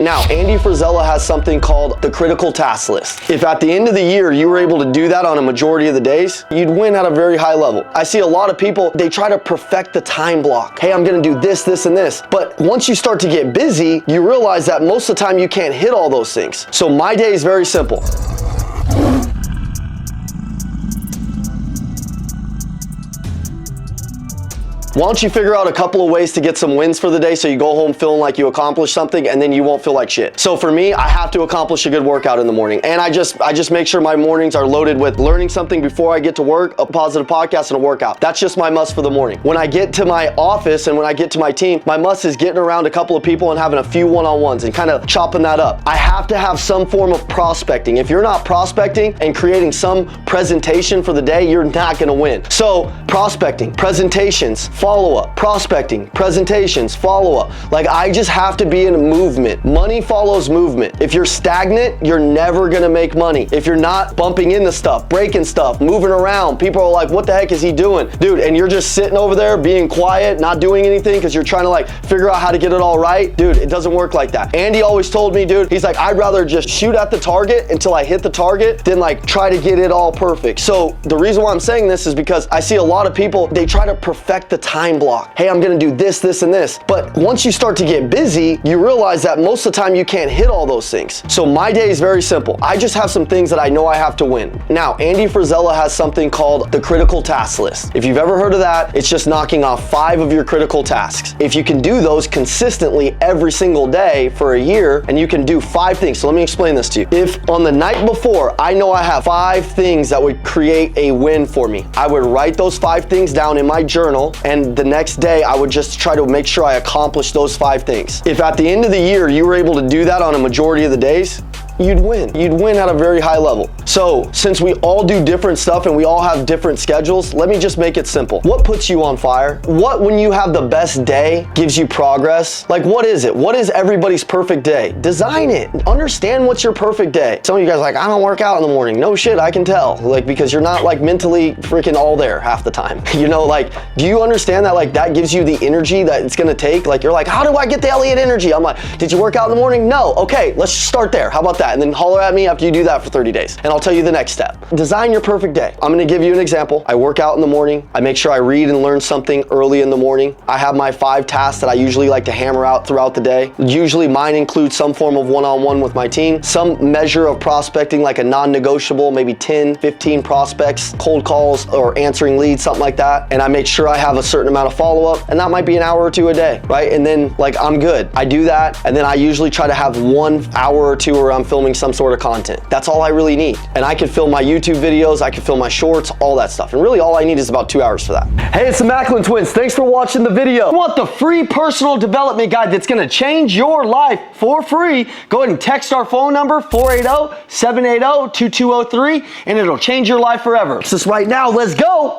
Now, Andy Frisella has something called the critical task list. If at the end of the year you were able to do that on a majority of the days, you'd win at a very high level. I see a lot of people, they try to perfect the time block. Hey, I'm gonna do this, this, and this. But once you start to get busy, you realize that most of the time you can't hit all those things. So my day is very simple. Why don't you figure out a couple of ways to get some wins for the day so you go home feeling like you accomplished something and then you won't feel like shit. So for me, I have to accomplish a good workout in the morning. And I just make sure my mornings are loaded with learning something before I get to work, a positive podcast, and a workout. That's just my must for the morning. When I get to my office and when I get to my team, my must is getting around a couple of people and having a few one-on-ones and kind of chopping that up. I have to have some form of prospecting. If you're not prospecting and creating some presentation for the day, you're not gonna win. So prospecting, presentations, follow-up, prospecting, presentations, follow-up. Like, I just have to be in a movement. Money follows movement. If you're stagnant, you're never gonna make money. If you're not bumping into stuff, breaking stuff, moving around, people are like, what the heck is he doing? Dude, and you're just sitting over there being quiet, not doing anything because you're trying to like figure out how to get it all right. Dude, it doesn't work like that. Andy always told me, dude, he's like, I'd rather just shoot at the target until I hit the target than like try to get it all perfect. So the reason why I'm saying this is because I see a lot of people, they try to perfect the time block. Hey, I'm gonna do this, this, and this. But once you start to get busy, you realize that most of the time you can't hit all those things. So my day is very simple. I just have some things that I know I have to win. Now, Andy Frisella has something called the critical task list. If you've ever heard of that, it's just knocking off 5 of your critical tasks. If you can do those consistently every single day for a year, and you can do 5 things. So let me explain this to you. If on the night before, I know I have 5 things that would create a win for me, I would write those 5 things down in my journal, and the next day I would just try to make sure I accomplish those 5 things. If at the end of the year you were able to do that on a majority of the days, you'd win. You'd win at a very high level. So since we all do different stuff and we all have different schedules, let me just make it simple. What puts you on fire? What, when you have the best day, gives you progress? Like, what is it? What is everybody's perfect day? Design it. Understand what's your perfect day. Some of you guys are like, I don't work out in the morning. No shit, I can tell. Like, because you're not like mentally freaking all there half the time. You know, like, do you understand that like that gives you the energy that it's gonna take? Like, you're like, how do I get the Elliott energy? I'm like, did you work out in the morning? No. Okay, let's start there. How about that? And then holler at me after you do that for 30 days. And I'll tell you the next step. Design your perfect day. I'm gonna give you an example. I work out in the morning. I make sure I read and learn something early in the morning. I have my 5 tasks that I usually like to hammer out throughout the day. Usually mine includes some form of one-on-one with my team, some measure of prospecting, like a non-negotiable, maybe 10, 15 prospects, cold calls, or answering leads, something like that. And I make sure I have a certain amount of follow-up, and that might be an hour or 2 a day, right? And then like, I'm good. I do that, and then I usually try to have 1 hour or 2 where I'm filming some sort of content. That's all I really need. And I can film my YouTube videos, I can film my shorts, all that stuff. And really all I need is about 2 hours for that. Hey, it's the Macklin Twins. Thanks for watching the video. You want the free personal development guide that's gonna change your life for free? Go ahead and text our phone number, 480-780-2203, and it'll change your life forever. It's just right now, let's go.